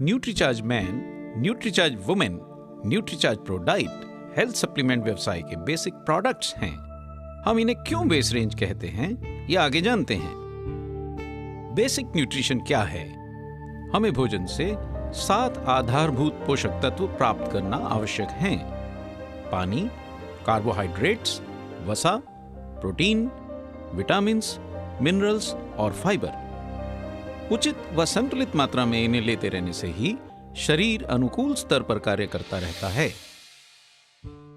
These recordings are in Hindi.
Nutricharge man, Nutricharge women, Nutricharge pro diet health supplement व्यवसाय के बेसिक प्रोडक्ट्स हैं। हम इन्हें क्यों बेस रेंज कहते हैं, ये आगे जानते हैं। बेसिक न्यूट्रिशन क्या है? हमें भोजन से 7 आधारभूत पोषक तत्व प्राप्त करना आवश्यक हैं। पानी, कार्बोहाइड्रेट्स, वसा, प्रोटीन, विटामिन्स, मिनरल्स और फाइबर। उचित व संतुलित मात्रा में इन्हें लेते रहने से ही शरीर अनुकूल स्तर पर कार्य करता रहता है।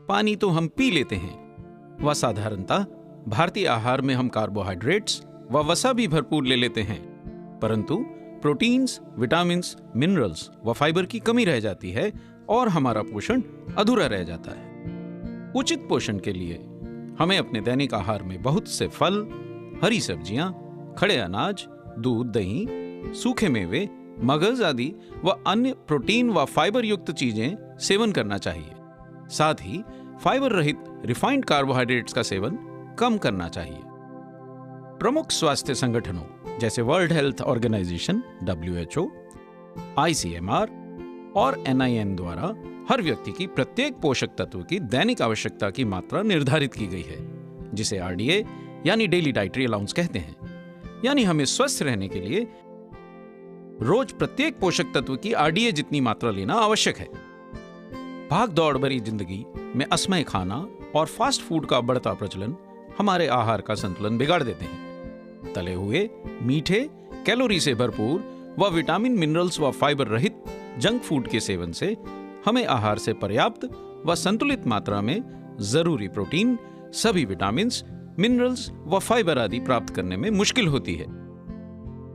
पानी तो हम पी लेते हैं, व साधारणतः भारतीय आहार में हम कार्बोहाइड्रेट्स व वसा भी भरपूर ले लेते हैं, परंतु प्रोटीन्स, विटामिन्स, मिनरल्स व फाइबर की कमी रह जाती है और हमारा पोषण अधूरा रह जाता है। उचित पोषण के लिए हमें अपने दैनिक आहार में बहुत से फल, हरी सब्जियां, खड़े अनाज, दूध, दही, सूखे मेवे, मगज आदि व अन्य प्रोटीन व फाइबर युक्त चीजें सेवन करना चाहिए। साथ ही फाइबर रहित रिफाइंड कार्बोहाइड्रेट्स का सेवन कम करना चाहिए। प्रमुख स्वास्थ्य संगठनों जैसे World Health Organization WHO, ICMR और NIN द्वारा हर व्यक्ति की प्रत्येक पोषक तत्व की दैनिक आवश्यकता की मात्रा निर्धारित की गई है, जिसे RDA यानी डेली डाइटरी अलाउंस कहते हैं। यानी हमें स्वस्थ रहने के लिए रोज प्रत्येक पोषक तत्व की RDA जितनी मात्रा लेना आवश्यक है। भाग दौड़ भरी जिंदगी में असमय खाना और फास्ट फूड का बढ़ता प्रचलन हमारे आहार का संतुलन बिगाड़ देते हैं। तले हुए, मीठे, कैलोरी से भरपूर व विटामिन, मिनरल्स व फाइबर रहित जंक फूड के सेवन से हमें आहार से पर्याप्त व संतुलित मात्रा में जरूरी प्रोटीन, सभी विटामिन्स, मिनरल्स व फाइबर आदि प्राप्त करने में मुश्किल होती है।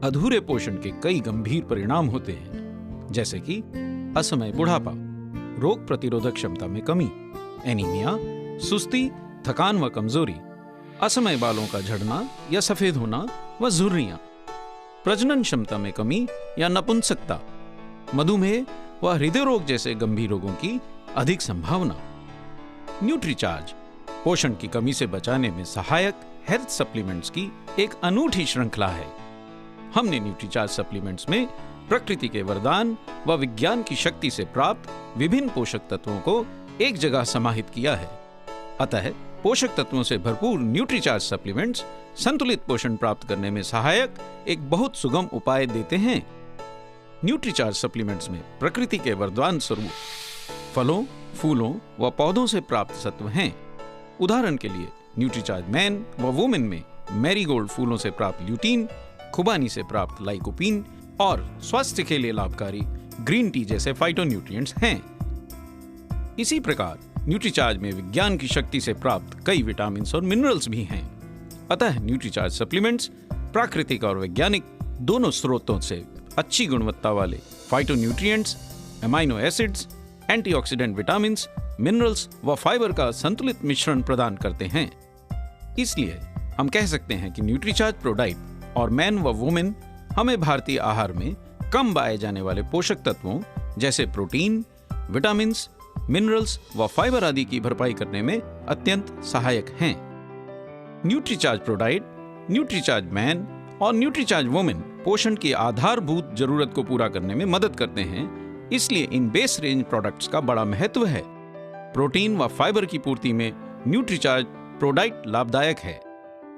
अधूरे पोषण के कई गंभीर परिणाम होते हैं, जैसे कि असमय बुढ़ापा, रोग प्रतिरोधक क्षमता में कमी, एनीमिया, सुस्ती, थकान व कमजोरी, असमय बालों का झड़ना या सफेद होना व झुर्रियां, प्रजनन क्षमता में कमी या नपुंसकता, मधुमेह व हृदय रोग जैसे गंभीर रोगों की अधिक संभावना। न्यूट्रीचार्ज पोषण की कमी से बचाने में सहायक हेल्थ सप्लीमेंट्स की एक अनूठी श्रृंखला है। हमने न्यूट्रीचार्ज सप्लीमेंट्स में प्रकृति के वरदान व विज्ञान की शक्ति से प्राप्त विभिन्न पोषक तत्वों को एक जगह समाहित किया है। अतः पोषक तत्वों से भरपूर न्यूट्रीचार्ज सप्लीमेंट्स संतुलित पोषण प्राप्त करने में सहायक एक बहुत सुगम उपाय देते हैं। न्यूट्रीचार्ज सप्लीमेंट्स में प्रकृति के वरदान स्वरूप फलों, फूलों व पौधों से प्राप्त सत्व हैं। उदाहरण के लिए न्यूट्रीचार्ज मैन व वुमेन में मैरीगोल्ड फूलों से प्राप्त ल्यूटीन, खुबानी से प्राप्त लाइकोपीन और स्वास्थ्य के लिए लाभकारी ग्रीन टी जैसे फाइटोन्यूट्रिएंट्स हैं। इसी प्रकार न्यूट्रीचार्ज में विज्ञान की शक्ति से प्राप्त कई विटामिन्स और मिनरल्स भी हैं। अतः न्यूट्रीचार्ज सप्लीमेंट्स प्राकृतिक और वैज्ञानिक दोनों स्रोतों से अच्छी गुणवत्ता वाले phytonutrients, amino acids, antioxidant vitamins, minerals व फाइबर का संतुलित मिश्रण प्रदान करते हैं। इसलिए हम कह सकते हैं कि न्यूट्रीचार्ज प्रो डाइट और मैन व वुमेन हमें भारतीय आहार में कम पाए जाने वाले पोषक तत्वों जैसे प्रोटीन, विटामिन्स, मिनरल्स व फाइबर आदि की भरपाई करने में अत्यंत सहायक हैं। Nutricharge pro diet, Nutricharge man और न्यूट्रीचार्ज वुमेन पोषण की आधारभूत जरूरत को पूरा करने में मदद करते हैं। इसलिए इन बेस रेंज प्रोडक्ट्स का बड़ा महत्व है। प्रोटीन व फाइबर की पूर्ति में न्यूट्रीचार्ज प्रो डाइट लाभदायक है।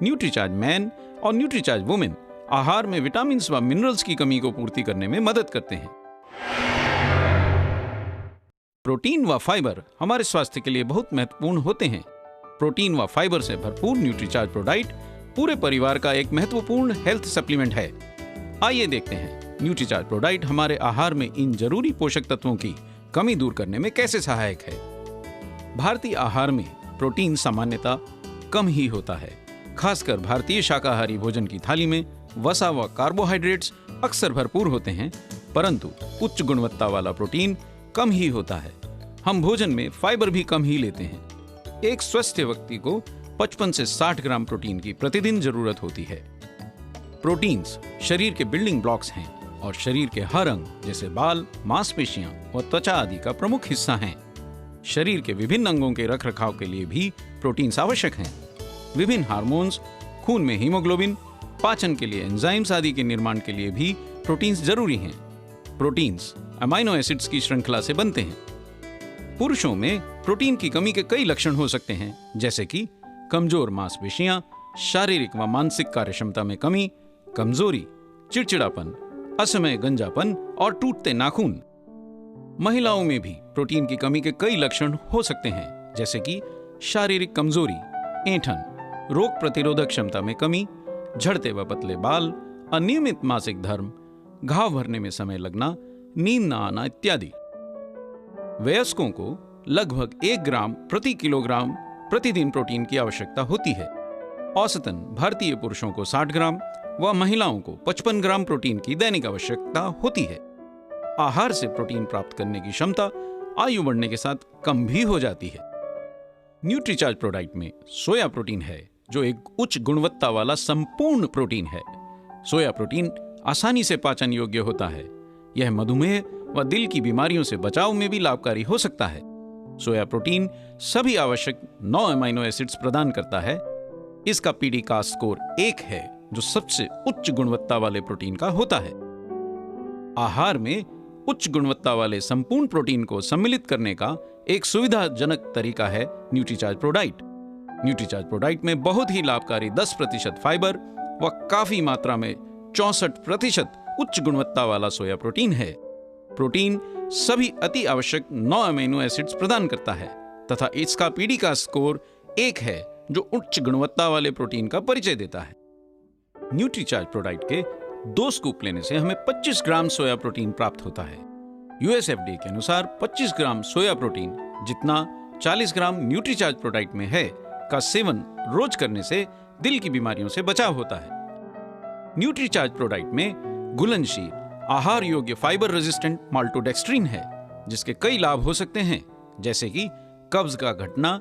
न्यूट्रीचार्ज मैन और न्यूट्रीचार्ज वुमेन आहार में विटामिन्स व मिनरल्स की कमी को पूर्ति करने में मदद करते हैं। प्रोटीन व फाइबर हमारे स्वास्थ्य के लिए बहुत महत्वपूर्ण होते हैं। प्रोटीन व फाइबर से भरपूर न्यूट्रीचार्ज प्रो डाइट पूरे परिवार का एक महत्वपूर्ण हेल्थ सप्लीमेंट है। आइए देखते हैं न्यूट्रीचार्ज प्रो डाइट हमारे आहार में इन जरूरी पोषक तत्वों की कमी दूर करने में कैसे सहायक है। भारतीय आहार में प्रोटीन सामान्यतः कम ही होता है। खासकर भारतीय शाकाहारी भोजन की थाली में वसा व कार्बोहाइड्रेट्स अक्सर भरपूर होते हैं, परंतु उच्च गुणवत्ता वाला प्रोटीन कम ही होता है। हम भोजन में फाइबर भी कम ही लेते हैं। एक स्वस्थ व्यक्ति को 55 से 60 ग्राम प्रोटीन की प्रतिदिन जरूरत होती है। प्रोटीन्स शरीर के बिल्डिंग ब्लॉक्स हैं और शरीर के हर अंग जैसे बाल, मांसपेशियां व त्वचा आदि का प्रमुख हिस्सा हैं। शरीर के विभिन्न अंगों के रखरखाव के लिए भी प्रोटीन्स आवश्यक हैं। विभिन्न हार्मोन्स, खून में हीमोग्लोबिन, पाचन के लिए एंजाइम्स आदि के निर्माण के लिए भी प्रोटीन्स जरूरी हैं। प्रोटीन्स अमाइनो एसिड्स की श्रृंखला से बनते हैं। पुरुषों में प्रोटीन की कमी के कई लक्षण हो सकते हैं, जैसे कि कमजोर मांसपेशियां, शारीरिक व मानसिक कार्यक्षमता में कमी, कमजोरी, चिड़चिड़ापन, असमय गंजापन और टूटते नाखून। महिलाओं में भी प्रोटीन की कमी के कई लक्षण हो सकते हैं, जैसे कि शारीरिक कमजोरी, ऐंठन, रोग प्रतिरोधक क्षमता में कमी, झड़ते व पतले बाल, अनियमित मासिक धर्म, घाव भरने में समय लगना, नींद न आना इत्यादि। वयस्कों को लगभग 1 ग्राम प्रति किलोग्राम प्रतिदिन प्रोटीन की आवश्यकता होती है। औसतन भारतीय पुरुषों को 60 ग्राम व महिलाओं को 55 ग्राम प्रोटीन की दैनिक आवश्यकता होती है। आहार से प्रोटीन प्राप्त करने की क्षमता आयु बढ़ने के साथ कम भी हो जाती है। न्यूट्रीचार्ज प्रोडाइट में सोया प्रोटीन है, जो एक उच्च गुणवत्ता वाला संपूर्ण प्रोटीन है। सोया प्रोटीन आसानी से पाचन योग्य होता है। यह मधुमेह व दिल की बीमारियों से बचाव में भी लाभकारी हो सकता है। सोया प्रोटीन सभी आवश्यक 9 अमाइनो एसिड्स प्रदान करता है। इसका पीडी का स्कोर 1 है, जो सबसे उच्च गुणवत्ता वाले प्रोटीन का होता है। आहार में उच्च गुणवत्ता वाले संपूर्ण प्रोटीन को सम्मिलित करने का एक सुविधाजनक तरीका है न्यूट्रीचार्ज प्रोडाइट। न्यूट्रीचार्ज प्रोडाइट में बहुत ही लाभकारी 10% फाइबर व काफी मात्रा में 64% उच्च गुणवत्ता वाला सोया प्रोटीन है। प्रोटीन सभी अति आवश्यक 9 अमीनो एसिड्स प्रदान करता है तथा इसका पीडी का स्कोर 1 है, जो उच्च गुणवत्ता वाले प्रोटीन का परिचय देता है। न्यूट्रीचार्ज प्रोडाइट के 2 स्कूप लेने से हमें 25 ग्राम सोया प्रोटीन प्राप्त होता है। यूएसएफडीए के अनुसार 25 ग्राम सोया प्रोटीन जितना 40 ग्राम न्यूट्रीचार्ज प्रोडाइट में है का सेवन रोज करने से दिल की बीमारियों से बचाव होता है। न्यूट्रीचार्ज प्रोडाइट में घुलनशील आहार योग्य फाइबर रेजिस्टेंट माल्टोडेक्स्ट्रीन है, जिसके कई लाभ हो सकते हैं, जैसे कि कब्ज का घटना,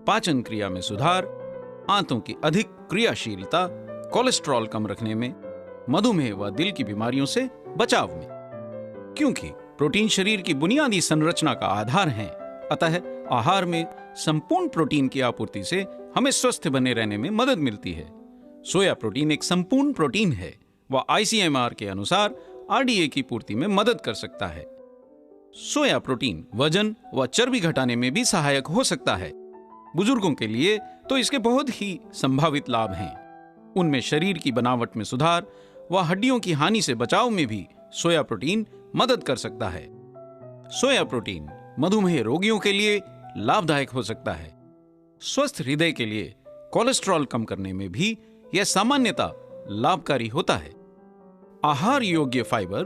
पाचन क्रिया में सुधार, आंतों की अधिक क्रियाशीलता, कोलेस्ट्रॉल कम रखने में, मधुमेह व दिल की बीमारियों से बचाव में। क्योंकि प्रोटीन शरीर की बुनियादी संरचना का आधार है, अतः आहार में संपूर्ण प्रोटीन की आपूर्ति से हमें स्वस्थ बने रहने में मदद मिलती है। सोया प्रोटीन एक संपूर्ण प्रोटीन है व आईसीएमआर के अनुसार आरडीए की पूर्ति में मदद कर सकता है। सोया प्रोटीन वजन व चर्बी घटाने में भी सहायक हो सकता है। बुजुर्गों के लिए तो इसके बहुत ही संभावित लाभ हैं। उनमें शरीर की बनावट में सुधार व हड्डियों की हानि से बचाव में भी सोया प्रोटीन मदद कर सकता है। सोया प्रोटीन मधुमेह रोगियों के लिए लाभदायक हो सकता है। स्वस्थ हृदय के लिए कोलेस्ट्रॉल कम करने में भी यह सामान्यतः लाभकारी होता है। आहार योग्य फाइबर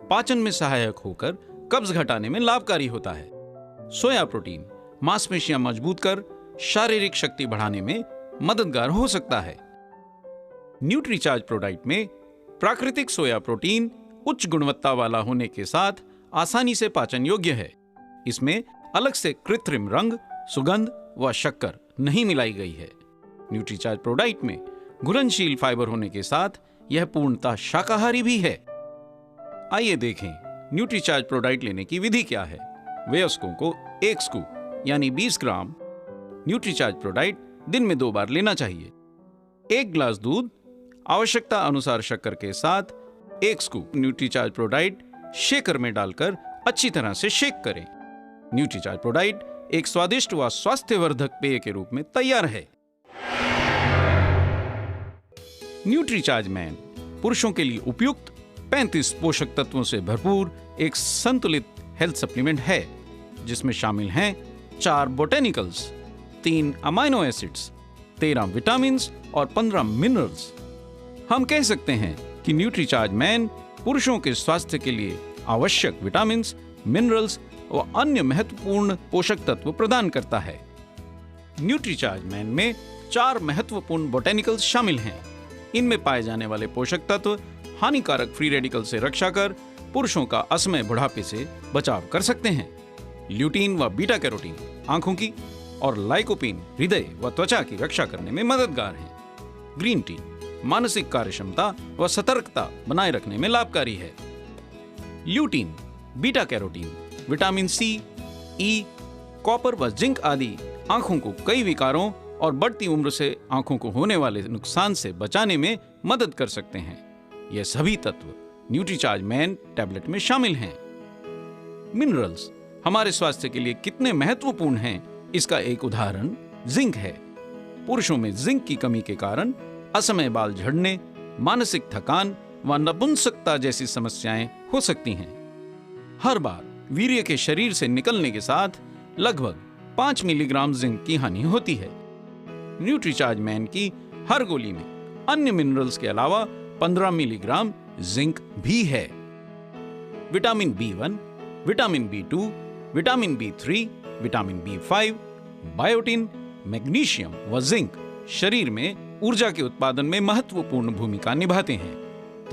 पाचन में सहायक होकर कब्ज घटाने में लाभकारी होता है। सोया प्रोटीन मांसपेशियां मजबूत कर शारीरिक शक्ति बढ़ाने में मददगार हो सकता है। न्यूट्रीचार्ज प्रोडाइट में प्राकृतिक सोया प्रोटीन उच्च गुणवत्ता वाला होने के साथ आसानी से पाचन योग्य है। इसमें अलग से कृत्रिम रंग, सुगंध व शक्कर नहीं मिलाई गई है। न्यूट्रीचार्ज प्रोडाइट में घुलनशील फाइबर होने के साथ यह पूर्णतः शाकाहारी भी है। आइए देखें न्यूट्रीचार्ज प्रोडाइट लेने की विधि क्या है। वयस्कों को 1 स्कूप यानी 20 ग्राम न्यूट्रीचार्ज प्रोडाइट दिन में 2 बार लेना चाहिए। 1 गिलास दूध, आवश्यकता अनुसार शक्कर के साथ 1 स्कूप न्यूट्रीचार्ज प्रोडाइट शेकर में डालकर अच्छी तरह से शेक करें। न्यूट्रीचार्ज प्रोडाइट एक स्वादिष्ट व स्वास्थ्यवर्धक पेय के रूप में तैयार है। न्यूट्रीचार्ज मैन पुरुषों के लिए उपयुक्त 35 पोषक तत्वों से भरपूर एक संतुलित हेल्थ सप्लीमेंट है, जिसमें शामिल हैं 4 बोटेनिकल्स, 3 अमाइनो एसिड्स, 13 विटामिन और 15 मिनरल्स। हम कह सकते हैं कि न्यूट्रीचार्ज मैन पुरुषों के स्वास्थ्य के लिए आवश्यक विटामिन, मिनरल्स और अन्य महत्वपूर्ण पोषक तत्व प्रदान करता है। न्यूट्रीचार्ज मैन में 4 महत्वपूर्ण बोटेनिकल्स शामिल हैं। इनमें पाए जाने वाले पोषक तत्व हानिकारक फ्री रेडिकल से रक्षा कर पुरुषों का असमय बुढ़ापे से बचाव कर सकते हैं। ल्यूटीन व बीटा कैरोटीन आंखों की और लाइकोपीन हृदय व त्वचा की रक्षा करने में मददगार हैं। ग्रीन टी मानसिक कार्यक्षमता व सतर्कता बनाए रखने में लाभकारी है। Lutein, beta carotene, vitamin C, E, copper व जिंक आदि आंखों को कई विकारों और बढ़ती उम्र से आंखों को होने वाले नुकसान से बचाने में मदद कर सकते हैं। ये सभी तत्व न्यूट्रीचार्ज मैन टैबलेट में शामिल हैं। मिनरल्स हमारे स्वास्थ्य के लिए कितने महत्वपूर्ण हैं, इसका एक उदाहरण जिंक है। पुरुषों में जिंक की कमी के कारण असमय बाल झड़ने, मानसिक थकान व नपुंसकता जैसी समस्याएं हो सकती हैं। हर बार वीर्य के शरीर से निकलने के साथ लगभग 5 मिलीग्राम जिंक की हानि होती है। न्यूट्रीचार्ज मैन की हर गोली में अन्य मिनरल्स के अलावा 15 मिलीग्राम जिंक भी है। Vitamin B1, vitamin B2, vitamin B3, vitamin B5, biotin, magnesium व जिंक शरीर में ऊर्जा के उत्पादन में महत्वपूर्ण भूमिका निभाते हैं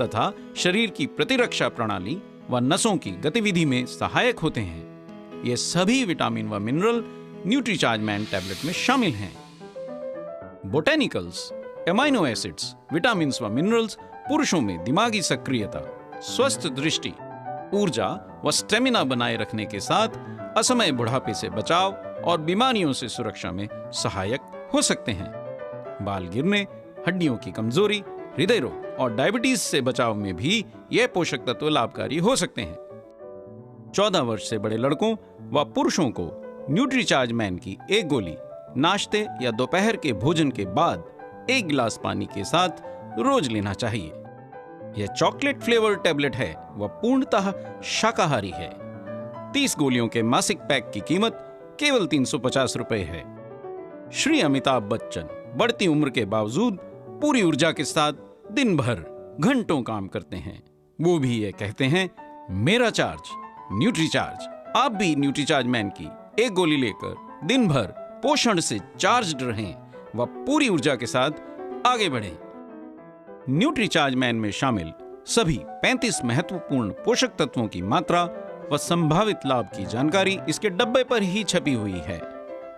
तथा शरीर की प्रतिरक्षा प्रणाली व नसों की गतिविधि में सहायक होते हैं। ये सभी विटामिन व मिनरल न्यूट्रीचार्ज मैन टैबलेट में शामिल हैं। बोटेनिकल्स, एमाइनो एसिड्स, विटामिन्स व मिनरल्स पुरुषों में दिमागी सक्रियता, स्वस्थ दृष्टि, ऊर्जा व स्टेमिना बनाए रखने के साथ असमय बुढ़ापे से बचाव और बीमारियों से सुरक्षा में सहायक हो सकते हैं। बाल गिरने, हड्डियों की कमजोरी, हृदय रोग और डायबिटीज से बचाव में भी ये पोषक तत्व लाभकारी हो सकते हैं। 14 वर्ष से बड़े लड़कों व पुरुषों को न्यूट्रीचार्ज मैन की एक गोली नाश्ते या दोपहर के भोजन के बाद 1 गिलास पानी के साथ रोज लेना चाहिए। यह चॉकलेट फ्लेवर टैबलेट है व पूर्णतः शाकाहारी है। 30 गोलियों के मासिक पैक की कीमत केवल 350 रुपए है। श्री अमिताभ बच्चन बढ़ती उम्र के बावजूद पूरी ऊर्जा के साथ दिन भर घंटों काम करते हैं। वो भी ये कहते हैं, मेरा चार्ज न्यूट्रीचार्ज। आप भी न्यूट्रीचार्ज मैन की एक गोली लेकर दिन भर पोषण से चार्ज्ड रहें व पूरी ऊर्जा के साथ आगे बढ़ें। न्यूट्रीचार्ज मैन में शामिल सभी 35 महत्वपूर्ण पोषक तत्वों की मात्रा व संभावित लाभ की जानकारी इसके डब्बे पर ही छपी हुई है।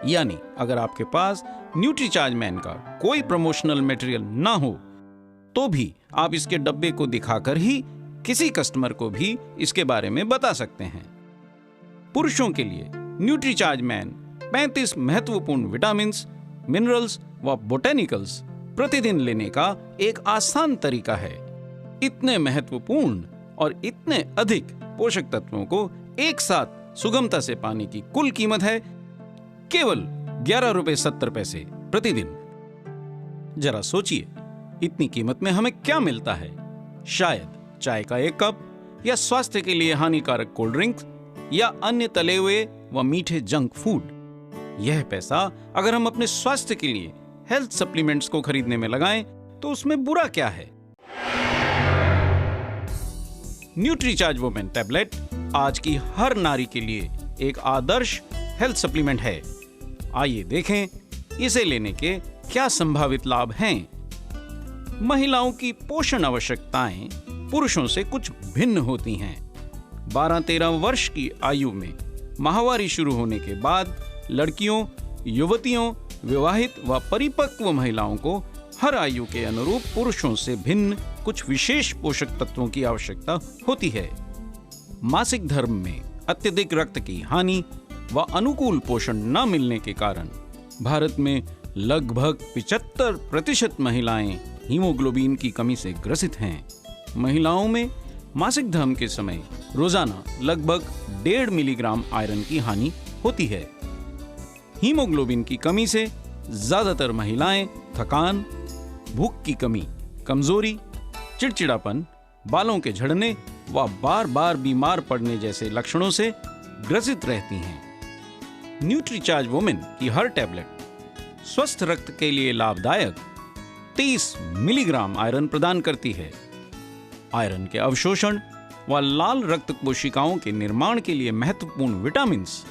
यानी अगर आपके पास न्यूट्रीचार्ज मैन का कोई प्रमोशनल मटेरियल ना हो तो भी आप इसके डब्बे को दिखाकर ही किसी कस्टमर को भी इसके बारे में बता सकते हैं। पुरुषों के लिए न्यूट्रीचार्ज मैन 35 महत्वपूर्ण विटामिन्स, मिनरल्स व बोटेनिकल्स प्रतिदिन लेने का एक आसान तरीका है। इतने महत्वपूर्ण और इतने अधिक पोषक तत्वों को एक साथ सुगमता से पाने की कुल कीमत है केवल 11.70 रुपए प्रतिदिन। जरा सोचिए, इतनी कीमत में हमें क्या मिलता है? शायद चाय का 1 कप या स्वास्थ्य के लिए हानिकारक कोल्ड ड्रिंक्स या अन्य तले हुए व मीठे जंक फूड। यह पैसा अगर हम अपने स्वास्थ्य के लिए हेल्थ सप्लीमेंट्स को खरीदने में लगाएं तो उसमें बुरा क्या है? न्यूट्रीचार्ज वुमेन टैबलेट आज की हर नारी के लिए एक आदर्श हेल्थ सप्लीमेंट है। आइए देखें इसे लेने के क्या संभावित लाभ हैं। महिलाओं की पोषण आवश्यकताएं पुरुषों से कुछ भिन्न होती हैं। 12-13 वर्ष की आयु में माहवारी शुरू होने के बाद लड़कियों, युवतियों, विवाहित व परिपक्व महिलाओं को हर आयु के अनुरूप पुरुषों से भिन्न कुछ विशेष पोषक तत्वों की आवश्यकता होती है। मासिक धर्म में अत्यधिक रक्त की हानि व अनुकूल पोषण न मिलने के कारण भारत में लगभग 75% महिलाएं हीमोग्लोबिन की कमी से ग्रसित हैं। महिलाओं में मासिक धर्म के समय रोजाना लगभग 1.5 मिलीग्राम आयरन की हानि होती है। हीमोग्लोबिन की कमी से ज्यादातर महिलाएं थकान, भूख की कमी, कमजोरी, चिड़चिड़ापन, बालों के झड़ने व बार बार बीमार पड़ने जैसे लक्षणों से ग्रसित रहती हैं। न्यूट्रीचार्ज वुमेन की हर टैबलेट स्वस्थ रक्त के लिए लाभदायक 30 मिलीग्राम आयरन प्रदान करती है। आयरन के अवशोषण व लाल रक्त कोशिकाओं के निर्माण के लिए महत्वपूर्ण विटामिन्स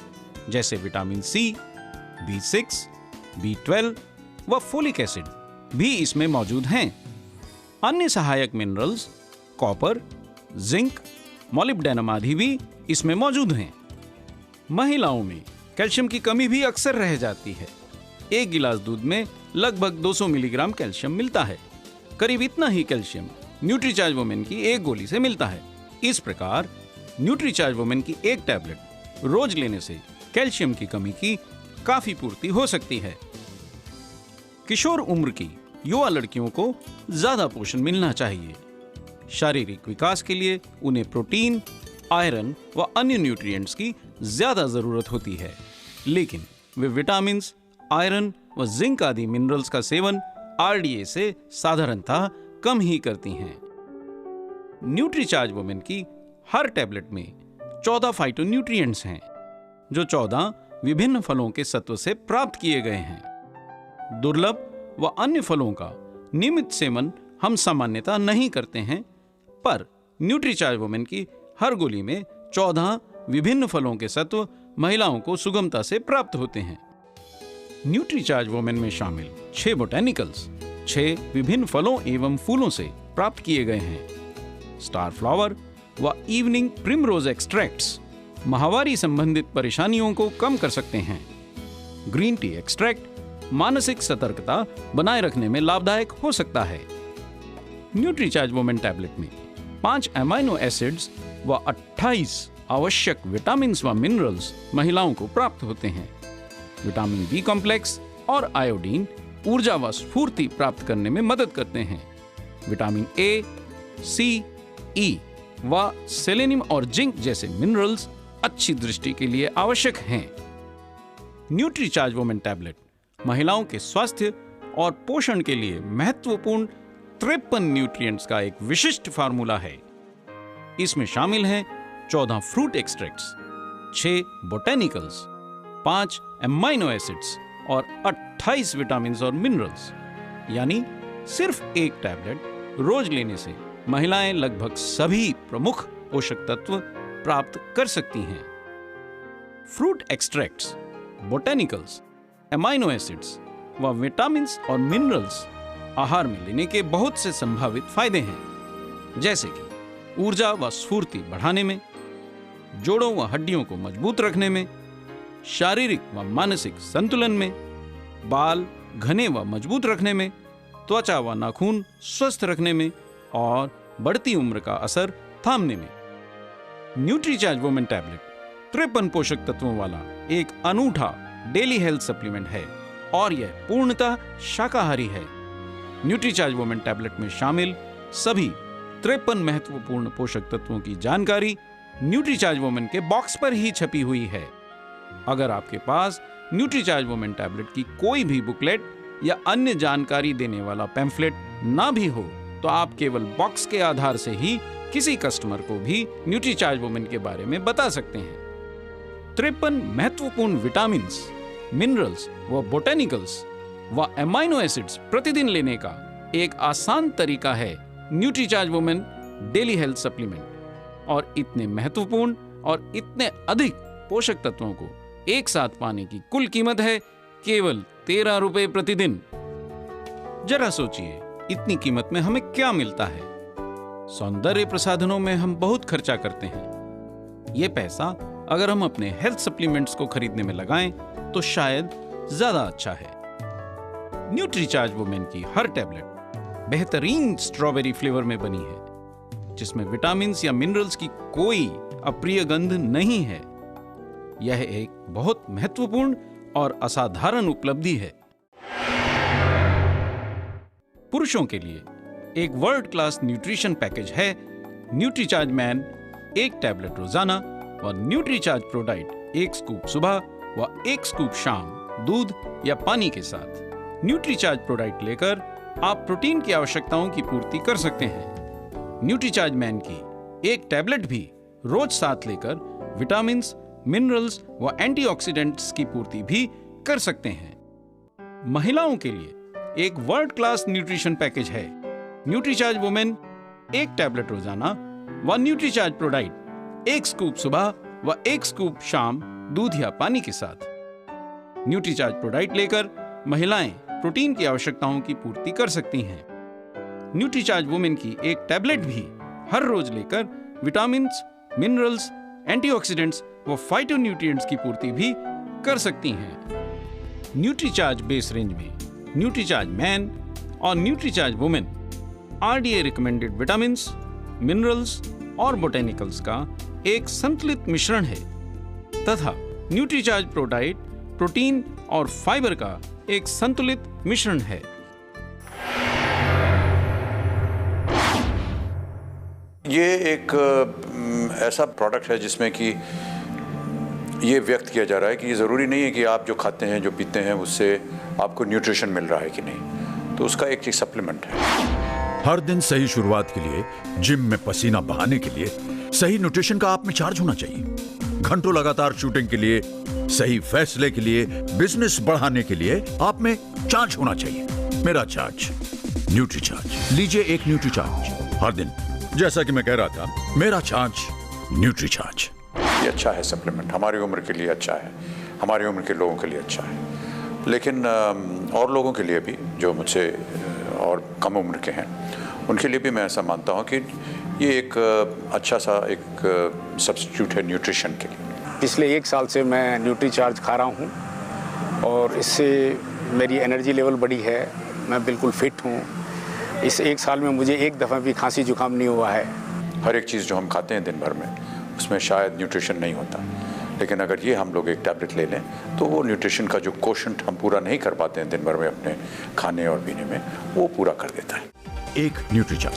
जैसे विटामिन सी, B6, B12 व फोलिक एसिड भी इसमें मौजूद हैं। अन्य सहायक मिनरल्स कॉपर, जिंक, मॉलिब्डेनम आदि भी इसमें मौजूद हैं। महिलाओं में कैल्शियम की कमी भी अक्सर रह जाती है। 1 गिलास दूध में लगभग 200 मिलीग्राम कैल्शियम मिलता है। करीब इतना ही कैल्शियम न्यूट्रीचार्ज वुमेन की एक गोली से मिलता है। इस प्रकार न्यूट्रीचार्ज वुमेन की एक टैबलेट रोज लेने से कैल्शियम की कमी की काफी पूर्ति हो सकती है। किशोर उम्र की युवा लड़कियों को ज्यादा पोषण मिलना चाहिए। शारीरिक विकास के लिए उन्हें प्रोटीन, आयरन व अन्य न्यूट्रिएंट्स की ज्यादा जरूरत होती है, लेकिन वे विटामिन्स, आयरन व जिंक आदि मिनरल्स का सेवन आरडीए से साधारणतः कम ही करती हैं। न्यूट्रीचार्ज वुमेन की हर टैबलेट में 14 फाइटोन्यूट्रिएंट्स हैं, जो 14 विभिन्न फलों के सत्व से प्राप्त किए गए हैं। दुर्लभ व अन्य फलों का नियमित सेवन हम सामान्यतः नहीं करते हैं, पर न्यूट्रीचार्ज वुमेन की हर गोली में 14 विभिन्न फलों के सत्व महिलाओं को सुगमता से प्राप्त होते हैं। न्यूट्रीचार्ज वुमेन में शामिल 6 बोटेनिकल्स 6 विभिन्न फलों एवं फूलों से प्राप्त किए गए हैं। स्टार फ्लावर व इवनिंग प्रिमरोज एक्सट्रैक्ट्स माहवारी संबंधित परेशानियों को कम कर सकते हैं। ग्रीन टी एक्सट्रैक्ट मानसिक सतर्कता बनाए रखने में लाभदायक हो सकता है। न्यूट्रीचार्ज वुमेन टैबलेट में 5 अमाइनो एसिड्स व 28 आवश्यक विटामिन्स व मिनरल्स महिलाओं को प्राप्त होते हैं। विटामिन बी कॉम्प्लेक्स और आयोडीन ऊर्जा व स्फूर्ति प्राप्त करने में मदद करते हैं। विटामिन ए, सी, ई व सेलेनियम और जिंक जैसे मिनरल्स अच्छी दृष्टि के लिए आवश्यक हैं। न्यूट्रीचार्ज वुमेन टैबलेट महिलाओं के स्वास्थ्य और पोषण के लिए महत्वपूर्ण 53 न्यूट्रिएंट्स का एक विशिष्ट फार्मूला है। इसमें शामिल हैं 14 fruit extracts, 6 botanicals, 5 amino acids और 28 विटामिन्स और मिनरल्स। यानी सिर्फ एक टैबलेट रोज लेने से महिलाएं लगभग सभी प्रमुख पोषक तत्व प्राप्त कर सकती हैं। Fruit extracts, botanicals, amino acids व विटामिन्स और मिनरल्स आहार में लेने के बहुत से संभावित फायदे हैं, जैसे कि ऊर्जा व स्फूर्ति बढ़ाने में, जोड़ों व हड्डियों को मजबूत रखने में, शारीरिक व मानसिक संतुलन में, बाल घने व मजबूत रखने में, त्वचा व नाखून स्वस्थ रखने में और बढ़ती उम्र का असर थामने में। न्यूट्रीचार्ज वुमेन टैबलेट 53 पोषक तत्वों वाला एक अनूठा डेली हेल्थ सप्लीमेंट है और यह पूर्णतः शाकाहारी है। न्यूट्रीचार्ज वुमेन टैबलेट में शामिल सभी 53 महत्वपूर्ण पोषक तत्वों की जानकारी न्यूट्रीचार्ज वुमेन के बॉक्स पर ही छपी हुई है। अगर आपके पास न्यूट्रीचार्ज वुमेन टैबलेट की कोई भी बुकलेट या अन्य जानकारी देने वाला पैम्फलेट ना भी हो, तो आप केवल बॉक्स के आधार से ही किसी कस्टमर को भी न्यूट्रीचार्ज वुमेन के बारे में बता सकते हैं। 53 महत्वपूर्ण विटामिन्स, मिनरल्स व बोटेनिकल्स व एमाइनो एसिड्स प्रतिदिन लेने का एक आसान तरीका है Nutricharge women daily health supplement. और इतने महत्वपूर्ण और इतने अधिक पोषक तत्वों को एक साथ पाने की कुल कीमत है केवल 13 रुपए प्रतिदिन। जरा सोचिए, इतनी कीमत में हमें क्या मिलता है? सौंदर्य प्रसाधनों में हम बहुत खर्चा करते हैं। ये पैसा अगर हम अपने हेल्थ सप्लीमेंट्स को खरीदने में लगाएं तो शायद ज्यादा अच्छा है। न्यूट्रीचार्ज वुमेन की हर टैबलेट बेहतरीन स्ट्रॉबेरी फ्लेवर में बनी है, जिसमें विटामिन्स या मिनरल्स की कोई अप्रिय गंध नहीं है। यह एक बहुत महत्वपूर्ण और असाधारण उपलब्धि है। पुरुषों के लिए एक वर्ल्ड क्लास न्यूट्रिशन पैकेज है न्यूट्रीचार्ज मैन, एक टैबलेट रोजाना व न्यूट्रीचार्ज प्रोडाइट 1 स्कूप सुबह व 1 स्कूप शाम दूध या पानी के साथ। न्यूट्रीचार्ज प्रोडाइट लेकर आप प्रोटीन की आवश्यकताओं की पूर्ति कर सकते हैं। न्यूट्रीचार्ज मैन की एक टैबलेट भी रोज साथ लेकर विटामिन्स, मिनरल्स व एंटीऑक्सीडेंट्स की पूर्ति भी कर सकते हैं। महिलाओं के लिए एक वर्ल्ड क्लास न्यूट्रिशन पैकेज है न्यूट्रीचार्ज वुमेन, एक टैबलेट रोजाना व न्यूट्रीचार्ज प्रोडाइट 1 स्कूप सुबह व 1 स्कूप शाम दूध या पानी के साथ। न्यूट्रीचार्ज प्रोडाइट लेकर महिलाएं प्रोटीन की आवश्यकताओं की पूर्ति कर सकती हैं। न्यूट्रीचार्ज वुमेन की एक टैबलेट भी हर रोज लेकर विटामिन्स, मिनरल्स, एंटीऑक्सीडेंट्स व फाइटोन्यूट्रिएंट्स की पूर्ति भी कर सकती हैं। न्यूट्रीचार्ज बेस रेंज में न्यूट्रीचार्ज मैन और Nutricharge women RDA recommended vitamins, minerals और बोटेनिकल्स का एक संतुलित मिश्रण है तथा न्यूट्रीचार्ज प्रोडाइट प्रोटीन और फाइबर का एक संतुलित मिश्रण है। ये एक ऐसा प्रोडक्ट है जिसमें कि ये व्यक्त किया जा रहा है कि ये ज़रूरी नहीं है कि आप जो खाते हैं, जो पीते हैं, उससे आपको न्यूट्रिशन मिल रहा है कि नहीं, तो उसका एक चीज़ सप्लीमेंट है। हर दिन सही शुरुआत के लिए, जिम में पसीना बहाने के लिए सही न्यूट्रिशन का आप में चार्ज होना चाहिए। घंटों लगातार शूटिंग के लिए, सही फैसले के लिए, बिजनेस बढ़ाने के लिए आप में चार्ज होना चाहिए। मेरा चार्ज, न्यूट्री चार्ज। लीजिए एक न्यूट्री चार्ज हर दिन। जैसा कि मैं कह रहा था, मेरा चार्ज, न्यूट्री चार्ज। ये अच्छा है सप्लीमेंट, हमारी उम्र के लिए अच्छा है, हमारी उम्र के लोगों के लिए अच्छा है। लेकिन और लोगों के लिए भी जो मुझसे और कम उम्र के हैं, उनके लिए भी मैं ऐसा मानता हूँ कि ये एक अच्छा सा एक सब्स्टिट्यूट है न्यूट्रिशन के लिए। पिछले 1 साल से मैं न्यूट्री चार्ज खा रहा हूँ और इससे मेरी एनर्जी लेवल बढ़ी है। मैं बिल्कुल फिट हूँ। इस 1 साल में मुझे एक दफ़ा भी खांसी जुकाम नहीं हुआ है। हर एक चीज़ जो हम खाते हैं दिन भर में, उसमें शायद न्यूट्रिशन नहीं होता, लेकिन अगर ये हम लोग एक टैबलेट ले लें तो वो न्यूट्रिशन का जो कोशंट हम पूरा नहीं कर पाते हैं दिन भर में अपने खाने और पीने में, वो पूरा कर देता है। एक न्यूट्री चार्ज।